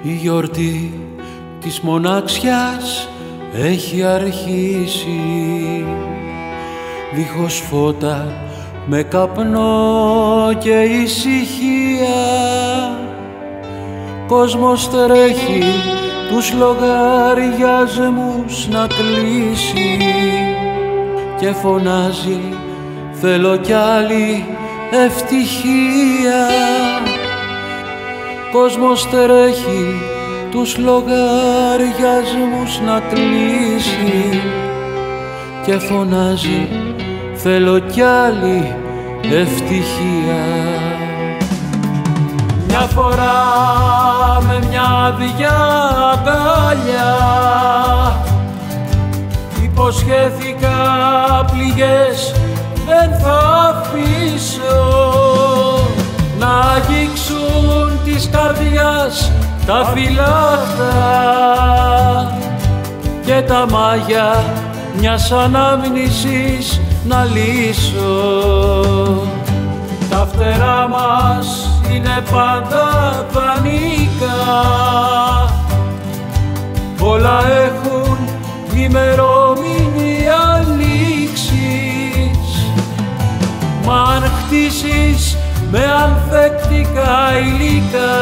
Η γιορτή της μοναξιάς έχει αρχίσει, δίχως φώτα, με καπνό και ησυχία. Κόσμος τρέχει τους λογαριασμούς να κλείσει και φωνάζει θέλω κι άλλη ευτυχία. Κόσμος τρέχει τους λογαριασμούς να κλείσει και φωνάζει θέλω κι άλλη ευτυχία. Μια φορά με μια άδεια αγκάλια υποσχέθηκα πληγές δεν θα αφήσω, να αγγίξουν της καρδιάς τα φυλάχτα και τα μάγια μιας ανάμνησης να λύσω. Τα φτερά μας είναι πάντα πανικά, όλα έχουν ημερομηνία λήξης. Μα αν χτίσεις με ανθεκτικά υλικά,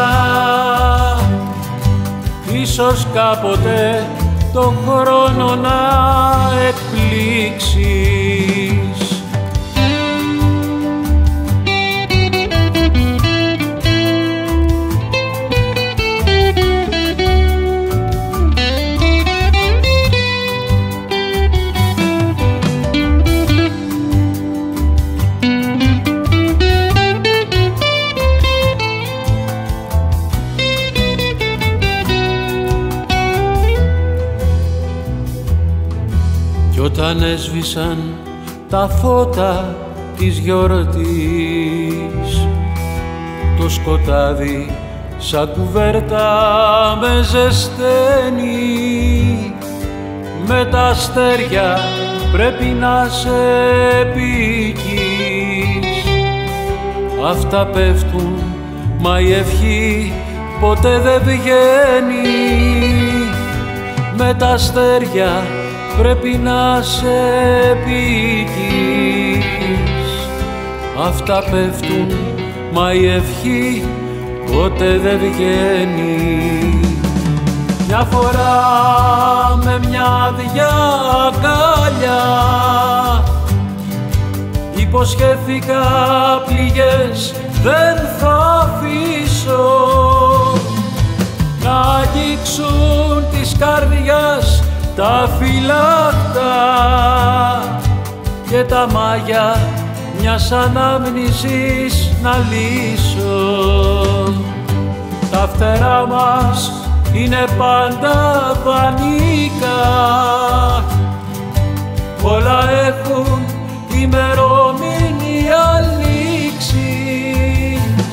ίσως κάποτε το χρόνο να εκπλήξεις. Όταν έσβησαν τα φώτα της γιορτής, το σκοτάδι σαν κουβέρτα με ζεσταίνει. Με τα αστέρια πρέπει να σε επικείς, αυτά πέφτουν μα η ευχή ποτέ δεν βγαίνει. Με τα αστέρια πρέπει να σε επικείς, αυτά πέφτουν μα η ευχή ποτέ δεν βγαίνει. Μια φορά με μια άδεια αγκάλια υποσχέθηκα πληγές δεν θα αφήσω, να αγγίξουν της καρδιάς τα φυλάχτα και τα μάγια μιας ανάμνησης να λύσω. Τα φτερά μας είναι πάντα πανικά, όλα έχουν ημερομηνία λήξης.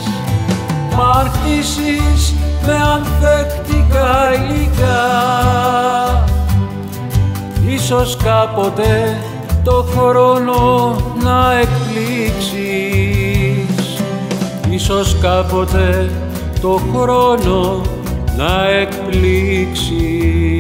Μα αν χτίσεις με ανθεκτικά υλικά, ίσως κάποτε το χρόνο να εκπλήξεις, ίσως κάποτε το χρόνο να εκπλήξεις.